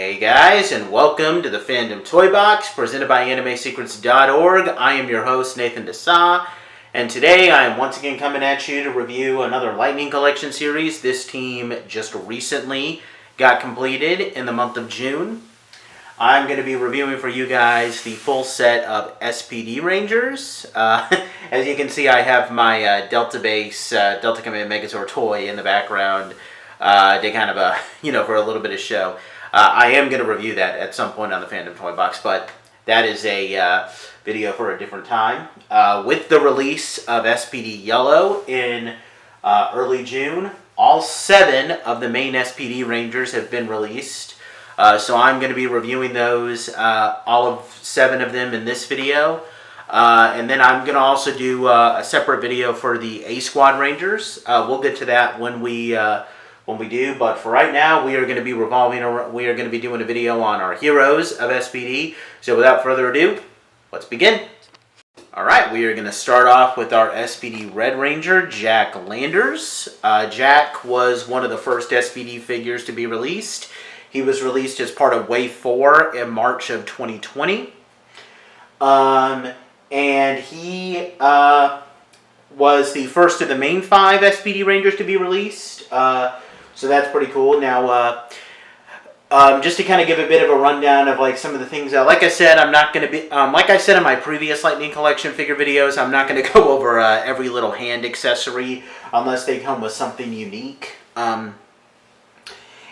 Hey guys, and welcome to the Fandom Toy Box presented by AnimeSecrets.org. I am your host, Nathan Desa, and today I am once again coming at you to review another Lightning Collection series. This team just recently got completed in the month of June. I'm going to be reviewing for you guys the full set of SPD Rangers. As you can see, I have my Delta Base, Delta Command Megazord toy in the background to kind of, for a little bit of show. I am going to review that at some point on the Fandom Toy Box, but that is a video for a different time. With the release of SPD Yellow in early June, all 7 of the main SPD Rangers have been released. So I'm going to be reviewing those, all of 7 of them in this video. And then I'm going to also do a separate video for the A Squad Rangers. We'll get to that when we do, but for right now, we are going to be doing a video on our heroes of SPD. So without further ado, let's begin. Alright, we are going to start off with our SPD Red Ranger, Jack Landers. Jack was one of the first SPD figures to be released. He was released as part of Wave 4 in March of 2020. And he was the first of the main 5 SPD Rangers to be released. So that's pretty cool. Now, just to kind of give a bit of a rundown of like some of the things. Like I said, I'm not going to be like I said in my previous Lightning Collection figure videos. I'm not going to go over every little hand accessory unless they come with something unique. In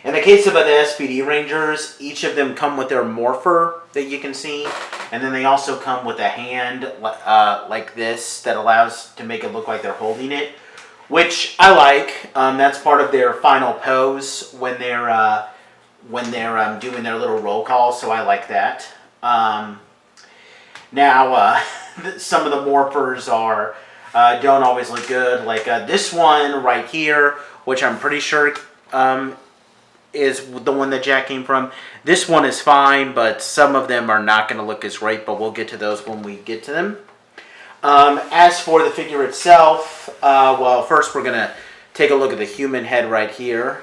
the case of the SPD Rangers, each of them come with their morpher that you can see, and then they also come with a hand like this that allows to make it look like they're holding it, which I like. That's part of their final pose when they're doing their little roll call, so I like that. Now, some of the morphers don't always look good. Like this one right here, which I'm pretty sure is the one that Jack came from. This one is fine, but some of them are not going to look as great, but we'll get to those when we get to them. As for the figure itself, well, first we're going to take a look at the human head right here,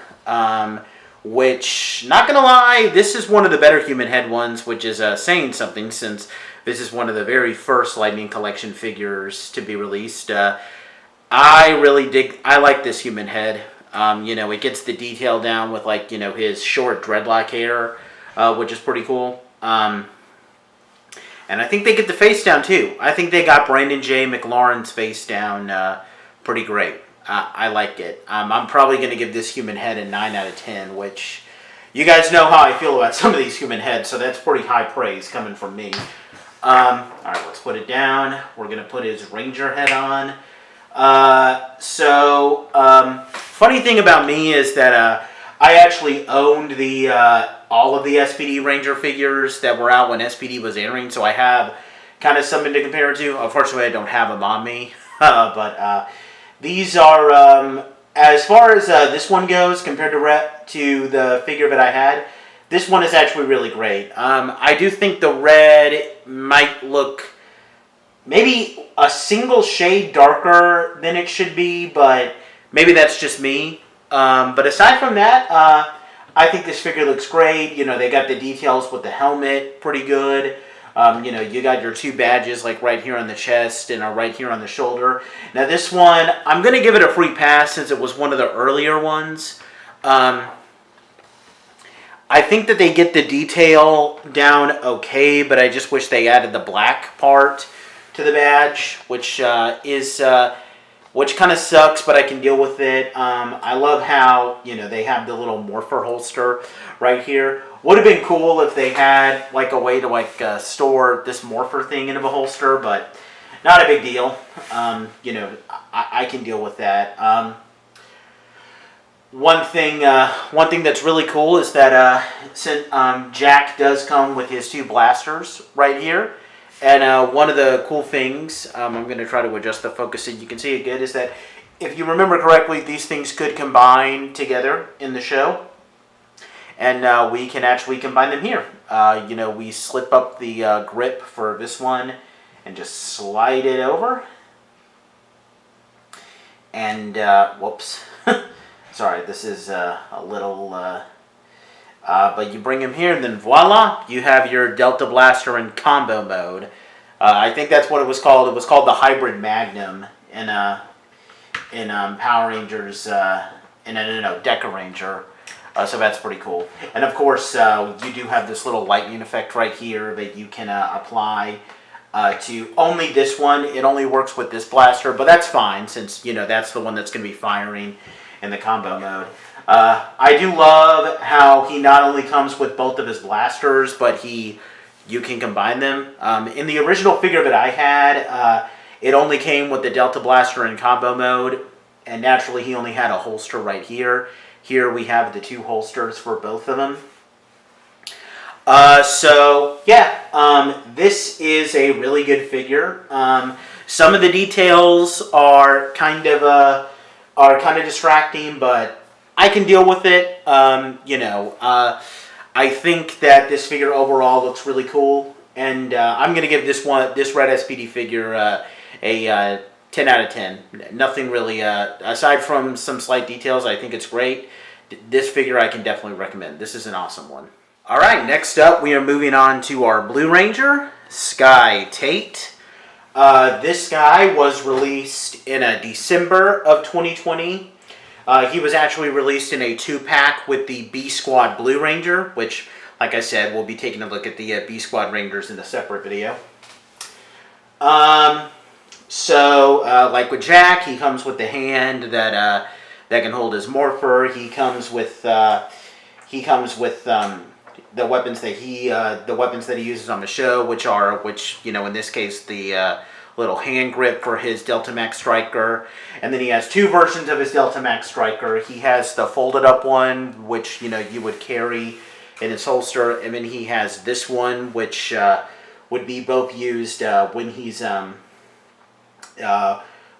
which, not going to lie, this is one of the better human head ones, which is saying something since this is one of the very first Lightning Collection figures to be released. I like this human head. It gets the detail down with, like, his short dreadlock hair, which is pretty cool. And I think they get the face down, too. I think they got Brandon J. McLaurin's face down pretty great. I like it. I'm probably going to give this human head a 9 out of 10, which you guys know how I feel about some of these human heads, so that's pretty high praise coming from me. Alright, let's put it down. We're going to put his Ranger head on. Funny thing about me is that I actually owned all of the SPD Ranger figures that were out when SPD was airing, so I have kind of something to compare it to. Unfortunately, I don't have them on me, but these are, as far as this one goes, compared to the figure that I had, this one is actually really great. I do think the red might look maybe a single shade darker than it should be, but maybe that's just me. But aside from that, I think this figure looks great. They got the details with the helmet pretty good. You got your 2 badges like right here on the chest and right here on the shoulder. Now this one, I'm going to give it a free pass since it was one of the earlier ones. I think that they get the detail down okay, but I just wish they added the black part to the badge, which kind of sucks, but I can deal with it. I love how, they have the little morpher holster right here. Would have been cool if they had, like, a way to, store this morpher thing in a holster, but not a big deal. I can deal with that. One thing that's really cool is that since Jack does come with his 2 blasters right here. And one of the cool things, I'm going to try to adjust the focus so you can see it good, is that if you remember correctly, these things could combine together in the show. And we can actually combine them here. We slip up the grip for this one and just slide it over. And, whoops. Sorry, this is a little But you bring him here, and then voila, you have your Delta Blaster in combo mode. I think that's what it was called. It was called the Hybrid Magnum in Power Rangers, Deca Ranger. So that's pretty cool. And of course, you do have this little lightning effect right here that you can apply to only this one. It only works with this blaster, but that's fine since, that's the one that's going to be firing in the combo mode. I do love how he not only comes with both of his blasters, but you can combine them. In the original figure that I had, it only came with the Delta Blaster in combo mode, and naturally he only had a holster right here. Here we have the two holsters for both of them. This is a really good figure. Some of the details are kind of distracting, but I can deal with it. I think that this figure overall looks really cool, and I'm going to give this red SPD figure a 10 out of 10. Nothing really, aside from some slight details, I think it's great. This figure I can definitely recommend. This is an awesome one. All right, next up we are moving on to our Blue Ranger, Sky Tate. This guy was released in December of 2020. He was actually released in a 2-pack with the B Squad Blue Ranger, which, like I said, we'll be taking a look at the B Squad Rangers in a separate video. Like with Jack, he comes with the hand that can hold his morpher. He comes with the weapons that he uses on the show, which in this case the little hand grip for his Delta Max Striker, and then he has two versions of his Delta Max Striker. He has the folded up one, which you would carry in his holster, and then he has this one, which would be both used when he's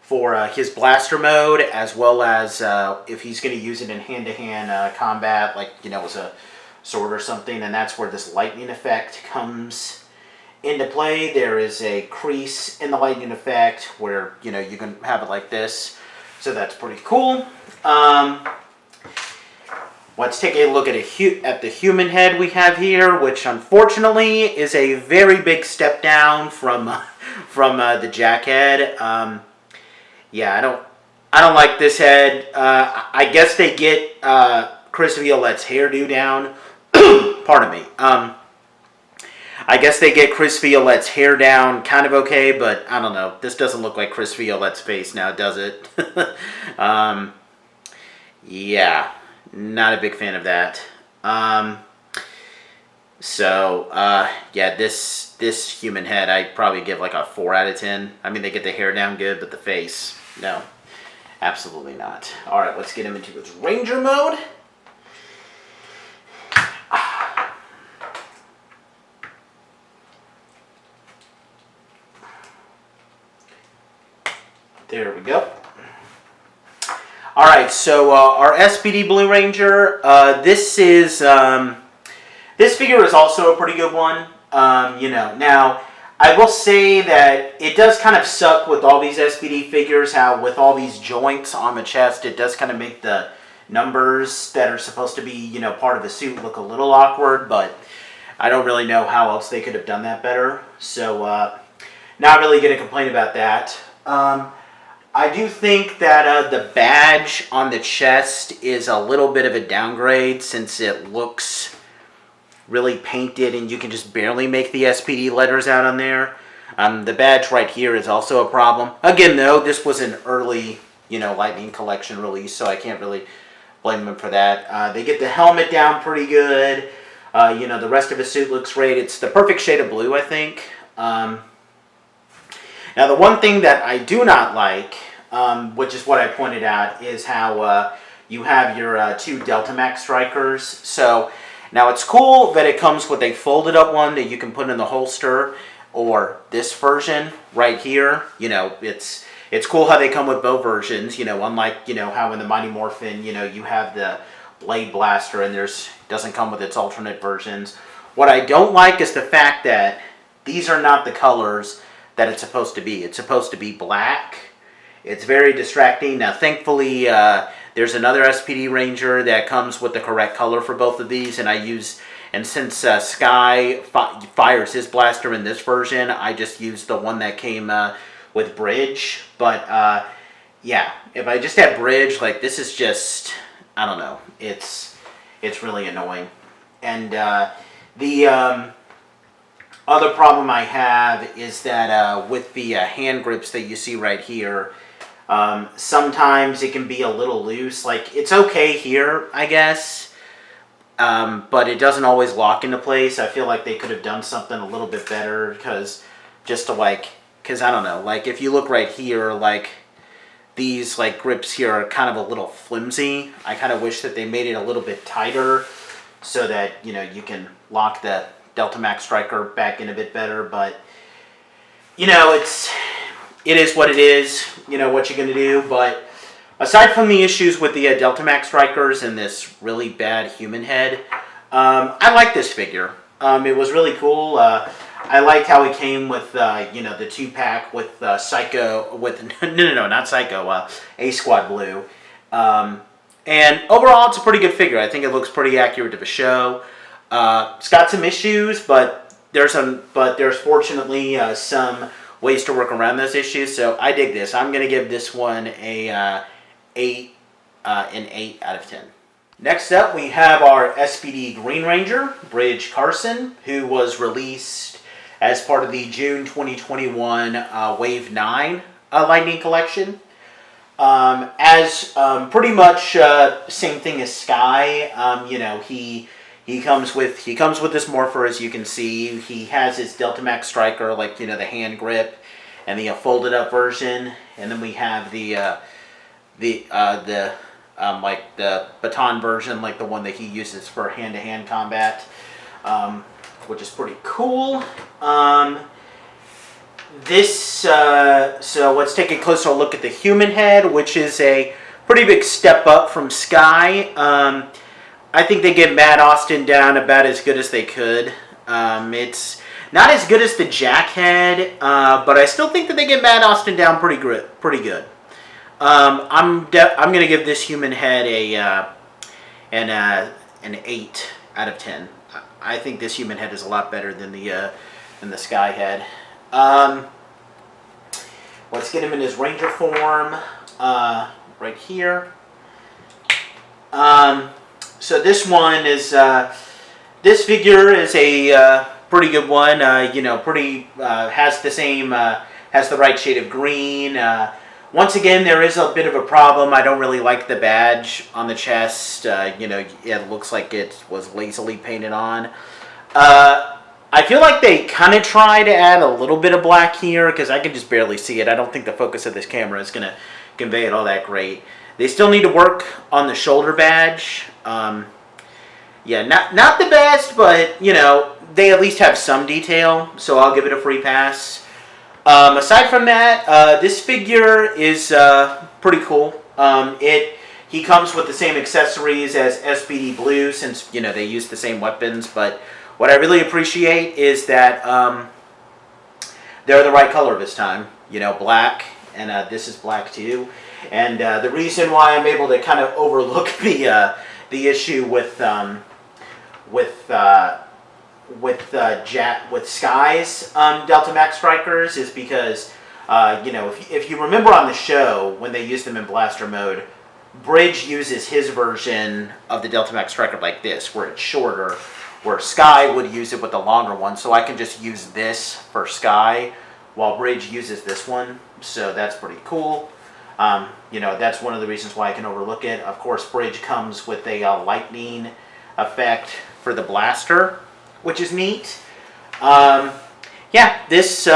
for his blaster mode, as well as if he's going to use it in hand-to-hand combat, like as a sword or something, and that's where this lightning effect comes into play. There is a crease in the lightning effect where you can have it like this, so that's pretty cool. Let's take a look at the human head we have here, which unfortunately is a very big step down from the Jack head. Yeah, I don't like this head. I guess they get Chris Violette's hairdo down. Pardon me. I guess they get Chris Violette's hair down kind of okay, but I don't know. This doesn't look like Chris Violette's face now, does it? Yeah, not a big fan of that. This human head, I'd probably give like a 4 out of 10. I mean, they get the hair down good, but the face, no. Absolutely not. Alright, let's get him into his Ranger mode. There we go. Alright, so our SPD Blue Ranger, this figure is also a pretty good one. Now, I will say that it does kind of suck with all these SPD figures, how with all these joints on the chest, it does kind of make the numbers that are supposed to be, part of the suit look a little awkward, but I don't really know how else they could have done that better. So, not really going to complain about that. I do think that the badge on the chest is a little bit of a downgrade since it looks really painted and you can just barely make the SPD letters out on there. The badge right here is also a problem. Again, though, this was an early, Lightning Collection release, so I can't really blame them for that. They get the helmet down pretty good. The rest of his suit looks great. It's the perfect shade of blue, I think. Now, the one thing that I do not like, which is what I pointed out, is how you have your two Delta Max Strikers. So, now it's cool that it comes with a folded up one that you can put in the holster, or this version right here. It's cool how they come with both versions, unlike, how in the Mighty Morphin, you have the Blade Blaster and doesn't come with its alternate versions. What I don't like is the fact that these are not the colors that it's supposed to be. It's supposed to be black. It's very distracting. Now, thankfully, There's another SPD Ranger that comes with the correct color for both of these, and since Sky fires his blaster in this version, I just used the one that came with Bridge. But yeah, if I just had Bridge, like, this is just, I don't know, it's really annoying. And the other problem I have is that with the hand grips that you see right here, sometimes it can be a little loose. Like, it's okay here, I guess, but it doesn't always lock into place. I feel like they could have done something a little bit better, because I don't know, like, if you look right here, like, these, like, grips here are kind of a little flimsy. I kind of wish that they made it a little bit tighter so that, you know, you can lock the Delta Max Striker back in a bit better. But, you know, it is what it is. You know, what you're going to do. But aside from the issues with the Delta Max Strikers and this really bad human head, I like this figure. It was really cool. I liked how it came with, you know, the 2-pack with Psycho, with, no, not Psycho, A-Squad Blue. And overall, it's a pretty good figure. I think it looks pretty accurate to the show. It's got some issues, but there's fortunately some ways to work around those issues. So I dig this. I'm going to give this one an 8 out of 10. Next up, we have our SPD Green Ranger, Bridge Carson, who was released as part of the June 2021 Wave 9 Lightning Collection. Pretty much same thing as Sky. You know, he comes with this morpher, as you can see. He has his Delta Max Striker, like, you know, the hand grip and the folded up version, and then we have the baton version, like the one that he uses for hand-to-hand combat, which is pretty cool. So let's take a closer look at the human head, which is a pretty big step up from Sky. I think they get Matt Austin down about as good as they could. It's not as good as the Jack head, but I still think that they get Matt Austin down pretty good. I'm going to give this human head an 8 out of 10. I think this human head is a lot better than the Sky head. Let's get him in his Ranger form right here. So this one is this figure is a pretty good one. You know, has the right shade of green. Once again, there is a bit of a problem. I don't really like the badge on the chest. You know, it looks like it was lazily painted on. I feel like they kind of try to add a little bit of black here, because I can just barely see it. I don't think the focus of this camera is going to convey it all that great. They still need to work on the shoulder badge. Yeah, not the best, but, you know, they at least have some detail, so I'll give it a free pass. Aside from that, this figure is pretty cool. He comes with the same accessories as SPD Blue, since, you know, they use the same weapons, but what I really appreciate is that they're the right color this time. You know, black, and this is black too. And the reason why I'm able to kind of overlook the issue with Sky's Delta Max Strikers is because you know, if you remember on the show when they used them in blaster mode, Bridge uses his version of the Delta Max Striker like this, where it's shorter, where Sky would use it with the longer one. So I can just use this for Sky while Bridge uses this one. So that's pretty cool. You know, that's one of the reasons why I can overlook it. Of course, Bridge comes with a lightning effect for the blaster, which is neat. Yeah, this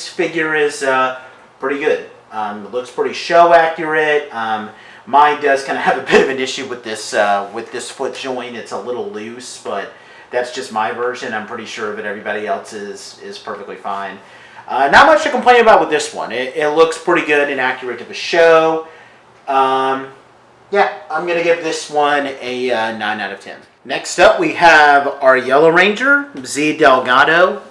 figure is pretty good. It looks pretty show accurate. Mine does kind of have a bit of an issue with this foot joint. It's a little loose, but that's just my version. I'm pretty sure that everybody else is perfectly fine. Not much to complain about with this one. It looks pretty good and accurate to the show. Yeah, I'm going to give this one a 9 out of 10. Next up, we have our Yellow Ranger, Z Delgado.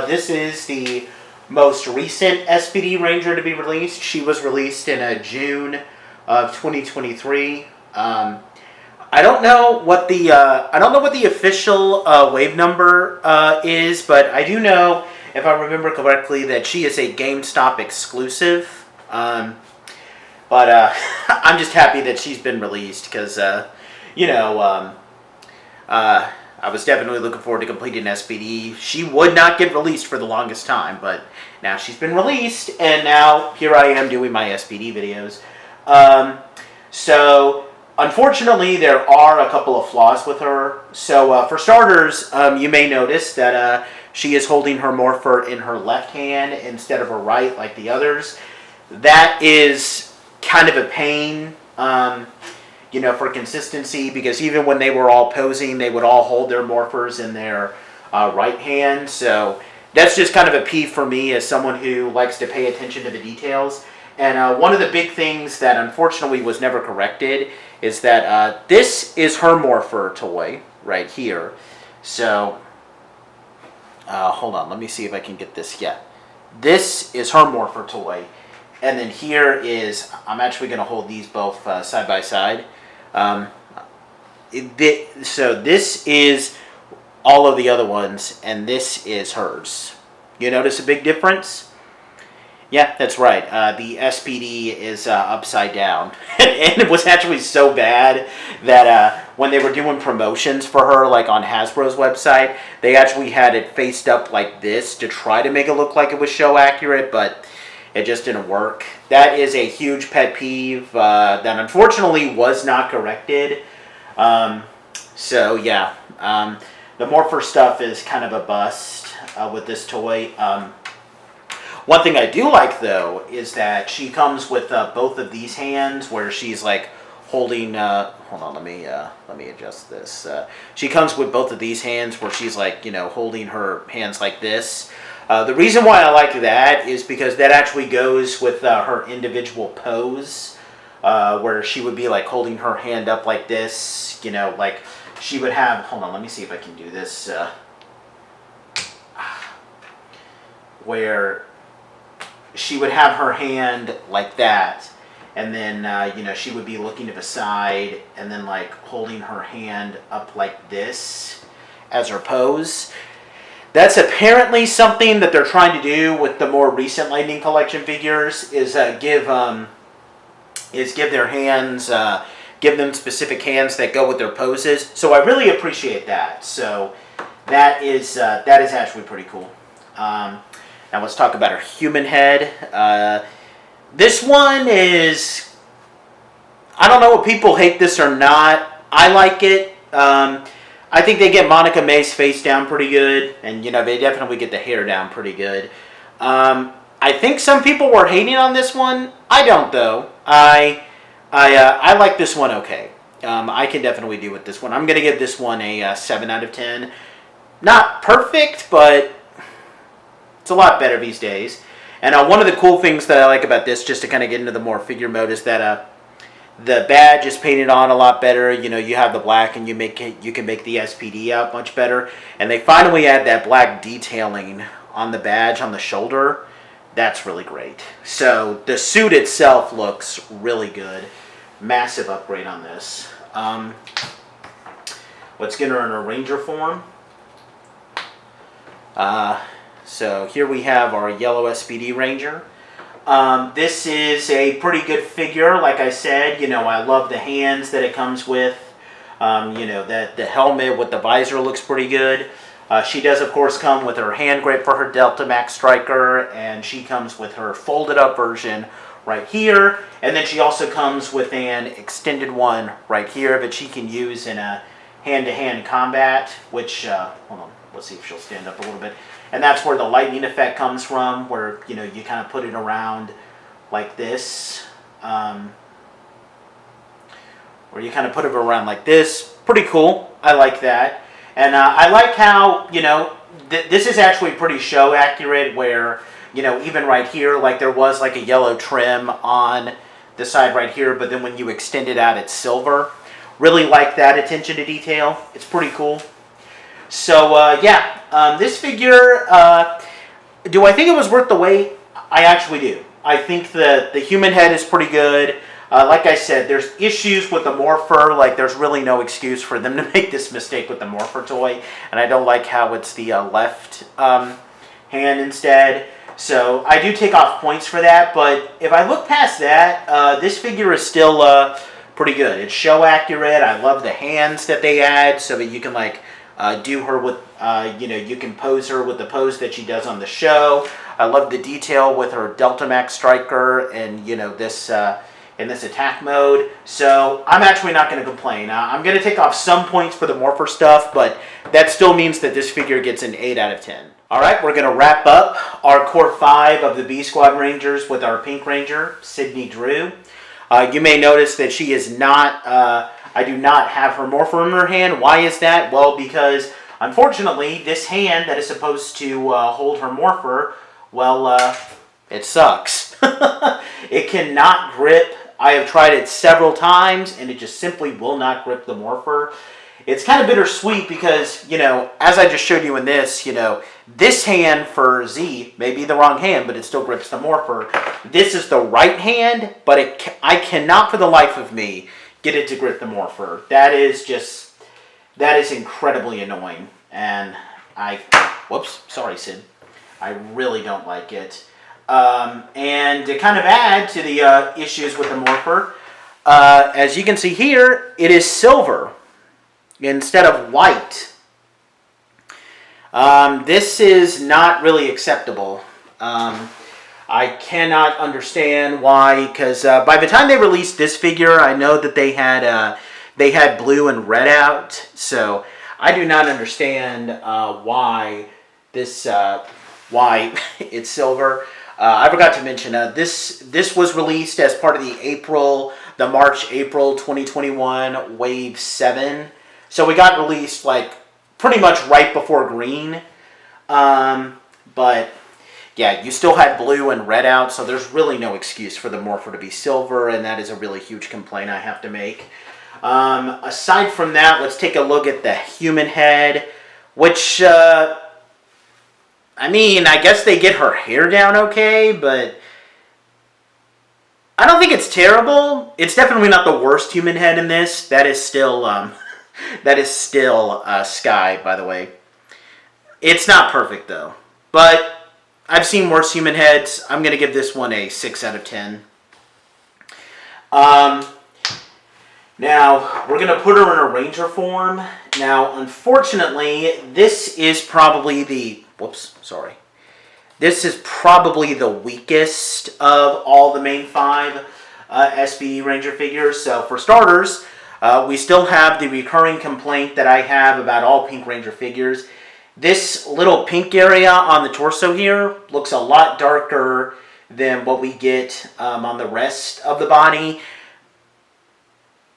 This is the most recent SPD Ranger to be released. She was released in June of 2023. I don't know what the official wave number is, but I do know, if I remember correctly, that she is a GameStop exclusive. But I'm just happy that she's been released because, you know, I was definitely looking forward to completing SPD. She would not get released for the longest time, but now she's been released, and now here I am doing my SPD videos. So, unfortunately, there are a couple of flaws with her. So, for starters, you may notice that she is holding her morpher in her left hand instead of her right like the others. That is kind of a pain, you know, for consistency, because even when they were all posing, they would all hold their morphers in their right hand. So that's just kind of a peeve for me as someone who likes to pay attention to the details. And one of the big things that unfortunately was never corrected is that this is her morpher toy right here. So hold on, let me see if I can get this. Yeah, this is her morpher toy. And then here is, I'm actually going to hold these both side by side. So this is all of the other ones, and this is hers. You notice a big difference? Yeah, that's right. The SPD is upside down. And it was actually so bad that when they were doing promotions for her, like on Hasbro's website, they actually had it faced up like this to try to make it look like it was show accurate, but it just didn't work. That is a huge pet peeve that unfortunately was not corrected. So yeah, the morpher stuff is kind of a bust with this toy. One thing I do like though is that she comes with both of these hands, where she's like holding. Hold on, let me adjust this. She comes with both of these hands, where she's like, you know, holding her hands like this. The reason why I like that is because that actually goes with her individual pose, where she would be like holding her hand up like this, you know, like she would have, hold on, let me see if I can do this, where she would have her hand like that, and then, you know, she would be looking to the side, and then like holding her hand up like this as her pose. That's apparently something that they're trying to do with the more recent Lightning Collection figures, is give their hands, give them specific hands that go with their poses. So I really appreciate that. So that is actually pretty cool. Now let's talk about her human head. This one is, I don't know if people hate this or not. I like it. I think they get Monica May's face down pretty good, and you know, they definitely get the hair down pretty good. I think some people were hating on this one. I don't though. I like this one okay. I can definitely do with this one. I'm gonna give this one a 7 out of 10. Not perfect, but it's a lot better these days. And one of the cool things that I like about this, just to kind of get into the more figure mode, is that the badge is painted on a lot better. You know, you have the black, and you can make the SPD out much better. And they finally add that black detailing on the badge on the shoulder. That's really great. So the suit itself looks really good. Massive upgrade on this. Let's get her in her Ranger form. So here we have our yellow SPD Ranger. This is a pretty good figure, like I said. You know, I love the hands that it comes with. You know, that the helmet with the visor looks pretty good. She does, of course, come with her hand grip for her Delta Max Striker, and she comes with her folded up version right here. And then she also comes with an extended one right here that she can use in a hand-to-hand combat, which, hold on, let's see if she'll stand up a little bit. And that's where the lightning effect comes from, where, you know, you kind of put it around like this. Where you kind of put it around like this. Pretty cool. I like that. And I like how, you know, this is actually pretty show accurate, where, you know, even right here, like there was like a yellow trim on the side right here, but then when you extend it out, it's silver. Really like that attention to detail. It's pretty cool. So, yeah, this figure, do I think it was worth the wait? I actually do. I think that the human head is pretty good. Like I said, there's issues with the Morpher. Like, there's really no excuse for them to make this mistake with the Morpher toy. And I don't like how it's the left hand instead. So I do take off points for that. But if I look past that, this figure is still pretty good. It's show accurate. I love the hands that they add so that you can, like, do her with, you can pose her with the pose that she does on the show. I love the detail with her Delta Max Striker and, this in this attack mode. So I'm actually not going to complain. I'm going to take off some points for the Morpher stuff, but that still means that this figure gets an 8 out of 10. All right, we're going to wrap up our Core 5 of the B Squad Rangers with our Pink Ranger, Sydney Drew. You may notice that she is not, I do not have her Morpher in her hand. Why is that? Well, because unfortunately, this hand that is supposed to hold her Morpher, well, it sucks. It cannot grip. I have tried it several times, and it just simply will not grip the Morpher. It's kind of bittersweet because, as I just showed you in this, this hand for Z may be the wrong hand, but it still grips the Morpher. This is the right hand, but I cannot for the life of me get it to grip the Morpher. That is incredibly annoying. And whoops, sorry, Sid. I really don't like it. And to kind of add to the issues with the Morpher, as you can see here, it is silver instead of white. This is not really acceptable. I cannot understand why, because by the time they released this figure, I know that they had blue and red out. So I do not understand why why it's silver. I forgot to mention this was released as part of the March-April 2021 Wave 7. So we got released like pretty much right before green. But yeah, you still had blue and red out, so there's really no excuse for the Morpher to be silver, and that is a really huge complaint I have to make. Aside from that, let's take a look at the human head, which, I guess they get her hair down okay, but I don't think it's terrible. It's definitely not the worst human head in this. That is still, Sky, by the way. It's not perfect, though. But I've seen worse human heads. I'm going to give this one a 6 out of 10. Now, we're going to put her in a Ranger form. Now, unfortunately, this is probably the... Whoops, sorry. This is probably the weakest of all the main 5 SPD Ranger figures. So, for starters, we still have the recurring complaint that I have about all Pink Ranger figures. This little pink area on the torso here looks a lot darker than what we get on the rest of the body.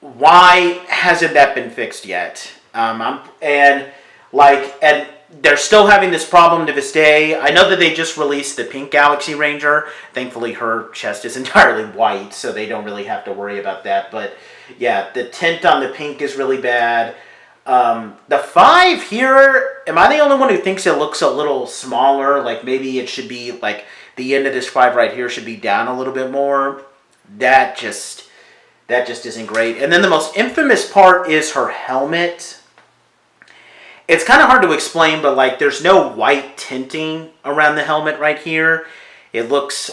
Why hasn't that been fixed yet? And they're still having this problem to this day. I know that they just released the Pink Galaxy Ranger. Thankfully, her chest is entirely white, so they don't really have to worry about that. But yeah, the tint on the pink is really bad. The 5 here, am I the only one who thinks it looks a little smaller? Like maybe it should be, like the end of this 5 right here should be down a little bit more. That just isn't great. And then the most infamous part is her helmet. It's kind of hard to explain, but like there's no white tinting around the helmet right here. It looks,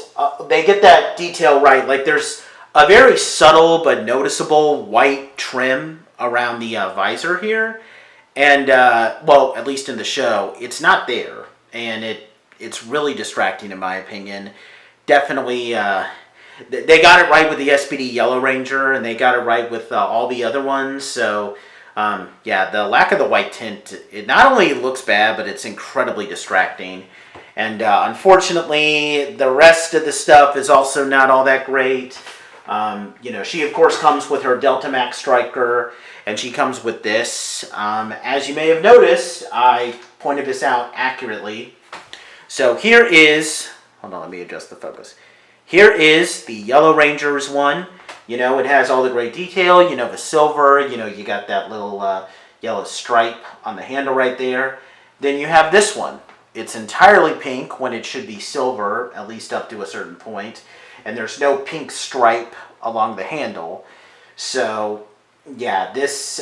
they get that detail right. Like there's a very subtle but noticeable white trim around the visor here. And, well, at least in the show, it's not there. And it's really distracting in my opinion. Definitely, they got it right with the SPD Yellow Ranger, and they got it right with all the other ones. So, yeah, the lack of the white tint, it not only looks bad, but it's incredibly distracting. And unfortunately, the rest of the stuff is also not all that great. She, of course, comes with her Delta Max Striker, and she comes with this. As you may have noticed, I pointed this out accurately. So here is, hold on, let me adjust the focus. Here is the Yellow Ranger's one. It has all the great detail, the silver, you got that little yellow stripe on the handle right there. Then you have this one. It's entirely pink when it should be silver, at least up to a certain point. And there's no pink stripe along the handle. So yeah, this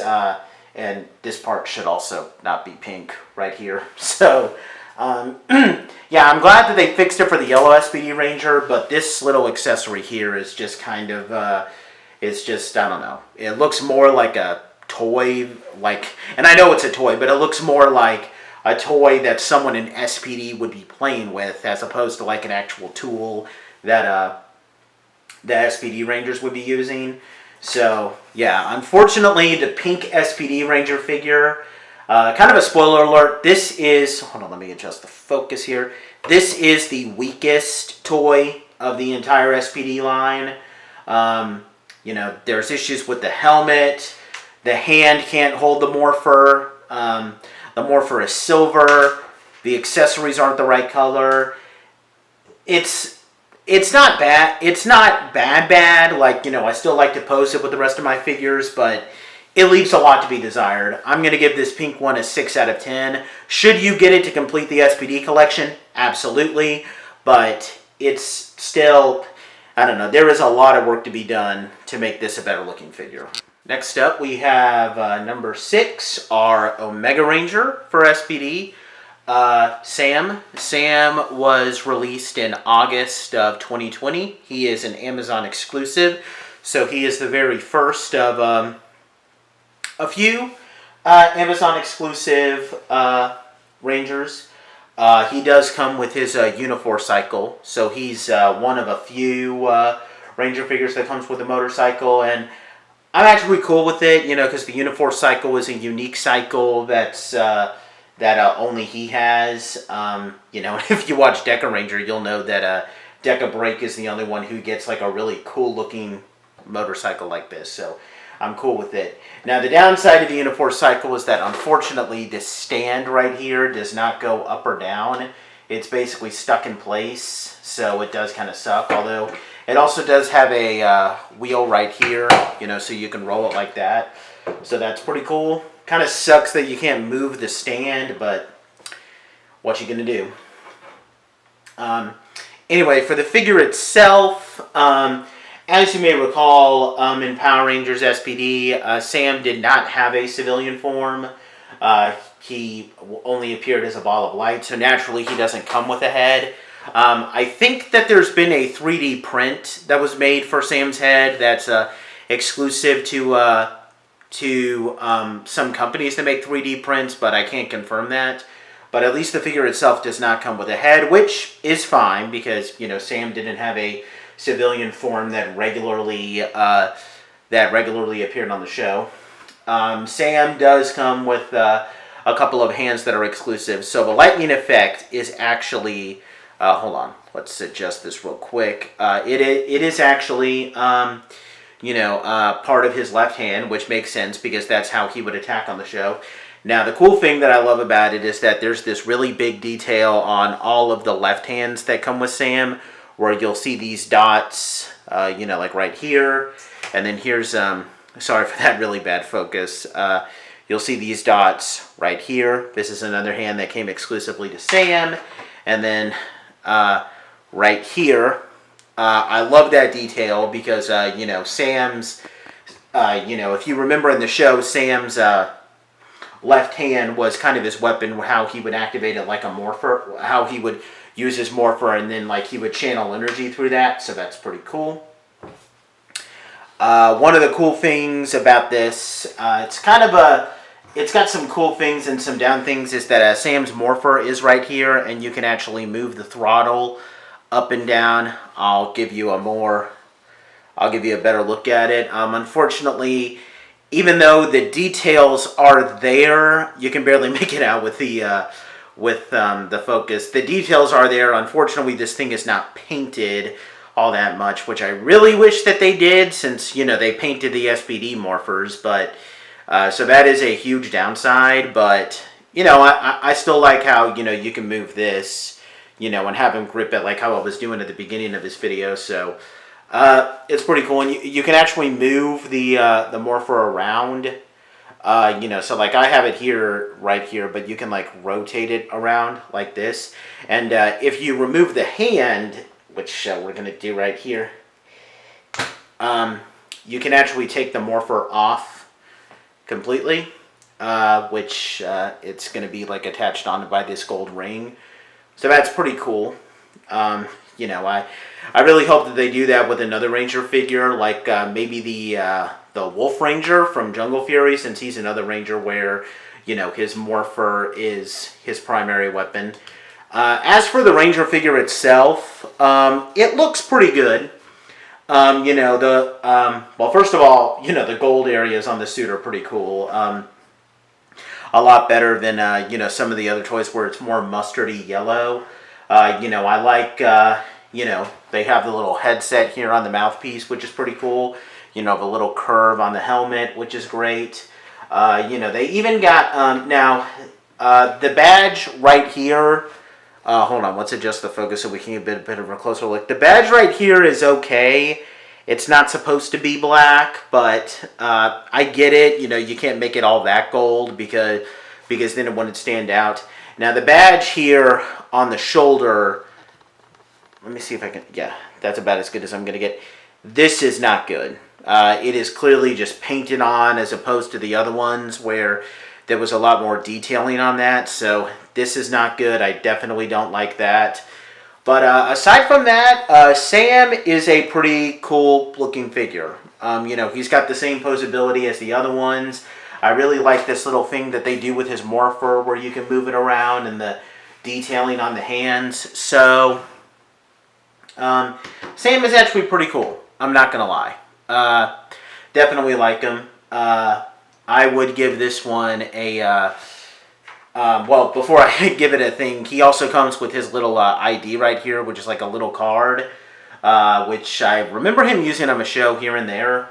and this part should also not be pink right here. So yeah, I'm glad that they fixed it for the yellow SPD Ranger, but this little accessory here is just kind of it's just, I don't know. It looks more like a toy, and I know it's a toy, but it looks more like a toy that someone in SPD would be playing with, as opposed to like an actual tool that the SPD Rangers would be using. So yeah, unfortunately, the pink SPD Ranger figure, kind of a spoiler alert, this is, hold on, let me adjust the focus here. This is the weakest toy of the entire SPD line. You know, there's issues with the helmet. The hand can't hold the morpher. The morpher is silver. The accessories aren't the right color. It's not bad. It's not bad. Like, you know, I still like to pose it with the rest of my figures, but it leaves a lot to be desired. I'm going to give this pink one a 6 out of 10. Should you get it to complete the SPD collection? Absolutely. But it's still, I don't know, there is a lot of work to be done to make this a better looking figure. Next up, we have number 6, our Omega Ranger for SPD. Sam. Sam was released in August of 2020. He is an Amazon exclusive, so he is the very first of a few Amazon exclusive Rangers. He does come with his Uniforce cycle, so he's one of a few Ranger figures that comes with a motorcycle, and I'm actually cool with it, you know, because the Uniforce cycle is a unique cycle that's that only he has. You know, if you watch Deca Ranger, you'll know that Deca Break is the only one who gets like a really cool looking motorcycle like this, so I'm cool with it. Now, the downside of the Uniforce cycle is that, unfortunately, this stand right here does not go up or down. It's basically stuck in place, so it does kind of suck. Although, it also does have a wheel right here, you know, so you can roll it like that. So that's pretty cool. Kind of sucks that you can't move the stand, but what you gonna do? Anyway, for the figure itself, as you may recall, in Power Rangers SPD, Sam did not have a civilian form. He only appeared as a ball of light, so naturally he doesn't come with a head. I think that there's been a 3D print that was made for Sam's head that's exclusive to some companies that make 3D prints, but I can't confirm that. But at least the figure itself does not come with a head, which is fine because, you know, Sam didn't have a civilian form that regularly appeared on the show. Sam does come with a couple of hands that are exclusive. So the lightning effect is actually, hold on, let's adjust this real quick. It is actually, you know, part of his left hand, which makes sense because that's how he would attack on the show. Now, the cool thing that I love about it is that there's this really big detail on all of the left hands that come with Sam, where you'll see these dots, you know, like right here. And then here's, sorry for that really bad focus. You'll see these dots right here. This is another hand that came exclusively to Sam. And then right here, I love that detail because, you know, Sam's, you know, if you remember in the show, Sam's left hand was kind of his weapon, how he would activate it like a morpher, how he would use his morpher, and then like he would channel energy through that, so that's pretty cool. One of the cool things about this, it's got some cool things and some down things, is that Sam's morpher is right here, and you can actually move the throttle up and down. I'll give you a better look at it. Unfortunately, even though the details are there, you can barely make it out with the focus. The details are there. Unfortunately, this thing is not painted all that much, which I really wish that they did, since, you know, they painted the SPD morphers. But so that is a huge downside. But, you know, I still like how, you know, you can move this, you know, and have him grip it like how I was doing at the beginning of this video. So it's pretty cool, and you can actually move the morpher around. You know, so like I have it here, right here, but you can like rotate it around like this. And if you remove the hand, which we're gonna do right here, you can actually take the morpher off completely, which it's going to be like attached on by this gold ring. So that's pretty cool. You know, I really hope that they do that with another Ranger figure, like maybe the Wolf Ranger from Jungle Fury, since he's another Ranger where, you know, his morpher is his primary weapon. As for the Ranger figure itself, it looks pretty good. You know, well, first of all, you know, the gold areas on the suit are pretty cool. A lot better than, you know, some of the other toys where it's more mustardy yellow. You know, I like, you know, they have the little headset here on the mouthpiece, which is pretty cool. You know, the little curve on the helmet, which is great. You know, they even got, now, the badge right here, hold on, let's adjust the focus so we can get a bit of a closer look. The badge right here is okay. It's not supposed to be black, but I get it. You know, you can't make it all that gold because then it wouldn't stand out. Now, the badge here on the shoulder, let me see if I can, yeah, that's about as good as I'm going to get. This is not good. It is clearly just painted on as opposed to the other ones where there was a lot more detailing on that. So this is not good. I definitely don't like that. But aside from that, Sam is a pretty cool looking figure. You know, he's got the same posability as the other ones. I really like this little thing that they do with his morpher where you can move it around and the detailing on the hands. So, Sam is actually pretty cool. I'm not going to lie. Definitely like him. I would give this one a... well, before I give it a thing, he also comes with his little ID right here, which is like a little card, which I remember him using on a show here and there.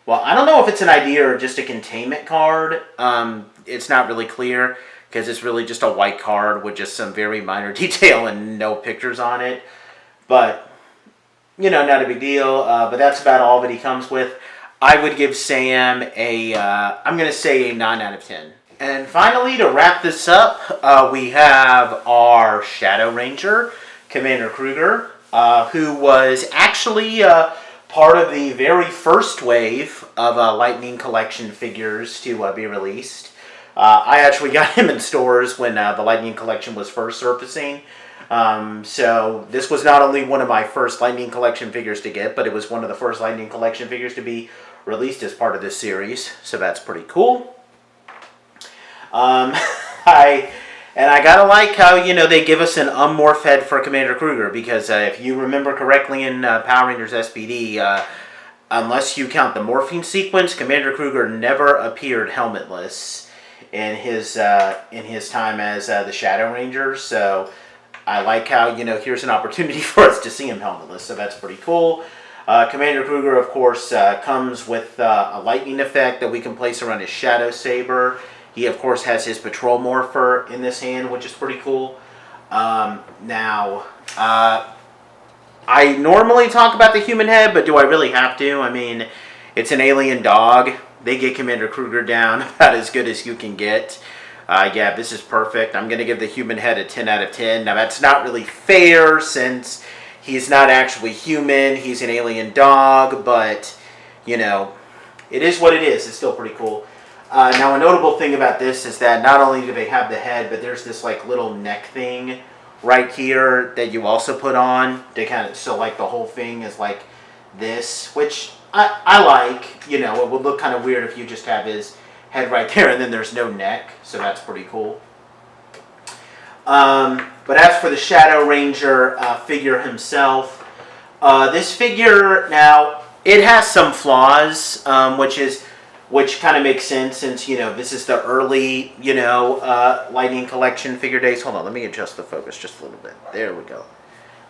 Well, I don't know if it's an ID or just a containment card. It's not really clear because it's really just a white card with just some very minor detail and no pictures on it. But, you know, not a big deal. But that's about all that he comes with. I would give Sam a, I'm going to say a 9 out of 10. And finally, to wrap this up, we have our Shadow Ranger, Commander Kruger, who was actually part of the very first wave of Lightning Collection figures to be released. I actually got him in stores when the Lightning Collection was first surfacing. So this was not only one of my first Lightning Collection figures to get, but it was one of the first Lightning Collection figures to be released as part of this series. So that's pretty cool. I gotta like how, you know, they give us an unmorph head for Commander Kruger, because if you remember correctly in Power Rangers SPD, unless you count the morphing sequence, Commander Kruger never appeared helmetless in his time as the Shadow Ranger. So I like how, you know, here's an opportunity for us to see him helmetless, so that's pretty cool. Commander Kruger, of course, comes with a lightning effect that we can place around his Shadow Saber. He, of course, has his Patrol Morpher in this hand, which is pretty cool. Now, I normally talk about the human head, but do I really have to? I mean, it's an alien dog. They get Commander Kruger down about as good as you can get. Yeah, this is perfect. I'm going to give the human head a 10 out of 10. Now, that's not really fair since he's not actually human. He's an alien dog, but, you know, it is what it is. It's still pretty cool. Now, a notable thing about this is that not only do they have the head, but there's this like little neck thing right here that you also put on to kind of, so like the whole thing is like this, which I like. You know, it would look kind of weird if you just have his head right there and then there's no neck, so that's pretty cool. But as for the Shadow Ranger figure himself, this figure, now, it has some flaws, which kind of makes sense since, you know, this is the early, you know, Lightning Collection figure days. Hold on, let me adjust the focus just a little bit. There we go.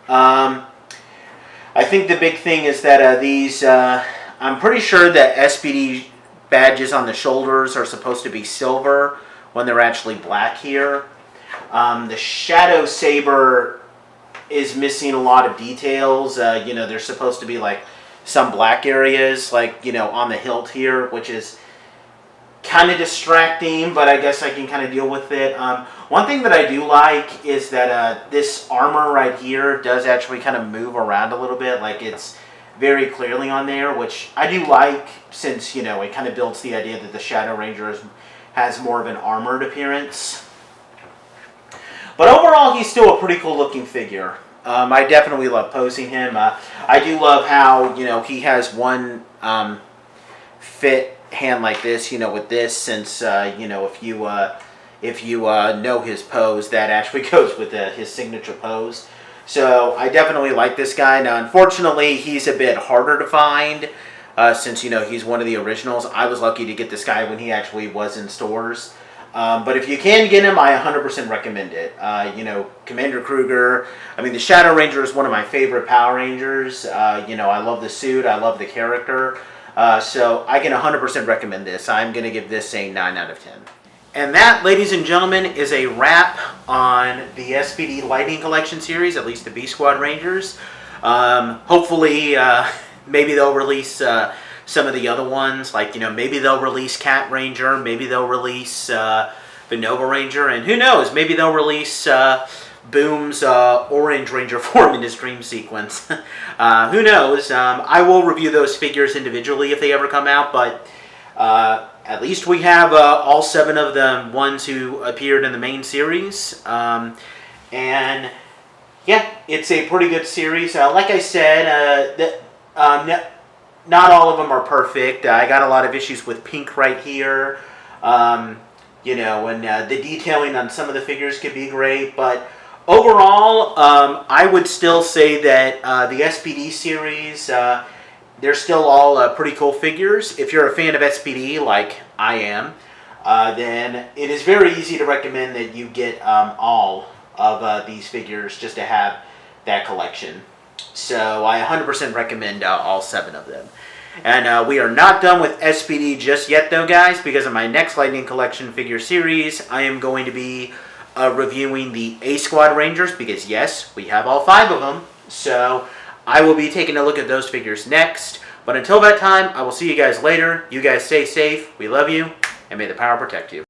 I think the big thing is that these, I'm pretty sure that SPD badges on the shoulders are supposed to be silver when they're actually black here. The Shadow Saber is missing a lot of details. You know, there's supposed to be like some black areas, like, you know, on the hilt here, which is kind of distracting, but I guess I can kind of deal with it. One thing that I do like is that this armor right here does actually kind of move around a little bit. Like, it's very clearly on there, which I do like, since, you know, it kind of builds the idea that the Shadow Ranger has more of an armored appearance. But overall, he's still a pretty cool looking figure. I definitely love posing him. I do love how, you know, he has one fit hand like this, you know, with this, since, you know, if you know his pose, that actually goes with his signature pose. So I definitely like this guy. Now, unfortunately, he's a bit harder to find, since, you know, he's one of the originals. I was lucky to get this guy when he actually was in stores. But if you can get him, I 100% recommend it. You know, Commander Kruger, I mean, the Shadow Ranger is one of my favorite Power Rangers. You know, I love the suit, I love the character. So I can 100% recommend this. I'm going to give this a 9 out of 10. And that, ladies and gentlemen, is a wrap on the SPD Lightning Collection series, at least the B Squad Rangers. Hopefully, maybe they'll release some of the other ones, like, you know, maybe they'll release Cat Ranger, maybe they'll release the Nova Ranger, and who knows, maybe they'll release Boom's Orange Ranger form in his dream sequence. Who knows? I will review those figures individually if they ever come out, but at least we have all 7 of the ones who appeared in the main series. And yeah, it's a pretty good series. Like I said, not all of them are perfect. I got a lot of issues with pink right here. You know, and the detailing on some of the figures could be great, but overall, I would still say that the SPD series, they're still all pretty cool figures. If you're a fan of SPD, like I am, then it is very easy to recommend that you get all of these figures just to have that collection. So I 100% recommend all 7 of them. And we are not done with SPD just yet, though, guys, because in my next Lightning Collection figure series, I am going to be reviewing the A Squad Rangers, because yes, we have all 5 of them. So I will be taking a look at those figures next. But until that time, I will see you guys later. You guys stay safe. We love you, and may the power protect you.